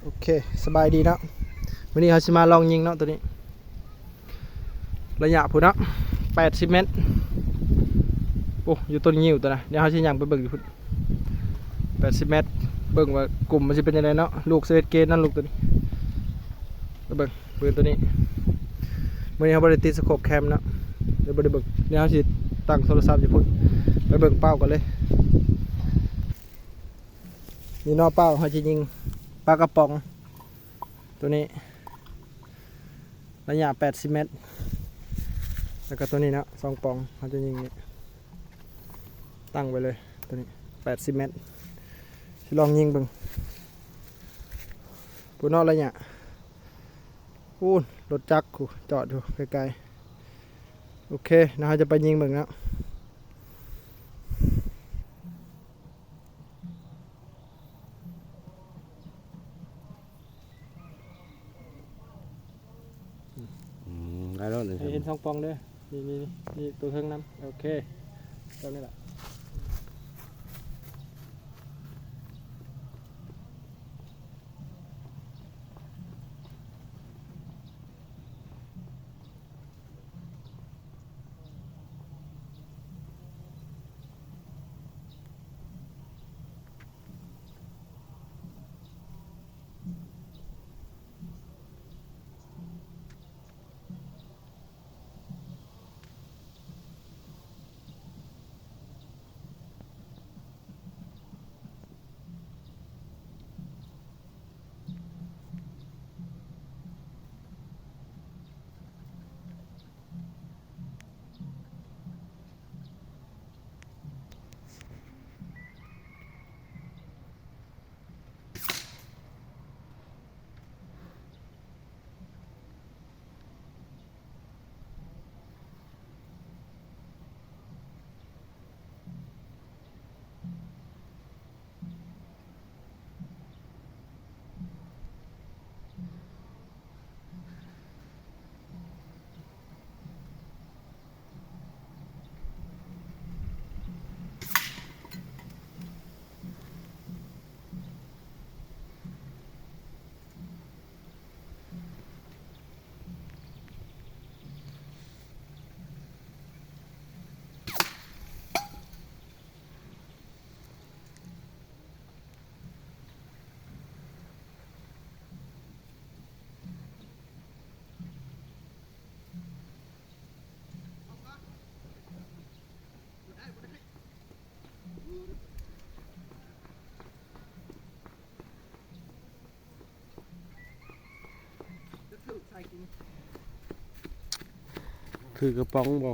โอเคสบายดีเนาะวันนี้เขาจะมาลองยิงเนาะตัวนี้ระยะพุ่นเนาะ80 เมตรโอ้อยู่ต้นงิ้วตัวนะเดี๋ยวเขาจะย่างไปเบิ่งอยู่พุ่น80 เมตรเบิ่งว่ากลุ่มมันจะเป็นยังไงเนาะลูกเซเว่นเกนนั่นลูกตัวนี้ไปเบิ่งปืนตัวนี้วันนี้เขาบริติดสโคปแคมเนาะเดี๋ยวบริเบิ่งเดี๋ยวเขาจะตั้งโทรศัพท์อยู่พุ่นไปเบิ่งเป้ากันเลยนี่นอกเป้าเขาจะยิงปลากระป๋องตัวนี้ระยะ80 เมตรแล้วก็ตัวนี้นะ2 ปองเขาจะยิงนี้ตั้งไปเลยตัวนี้80 เมตรลองยิงเบิ่งปูนอกระยะปูนรถจักรจอดอยู่ไกลๆโอเคนะเขาจะไปยิงเบิ่งนะได้แล้วเลยเห็น2 ปองเด้อนี่ตัวเครื่องน้ำโอเคตัวนี้แหละคือกระป๋องบ่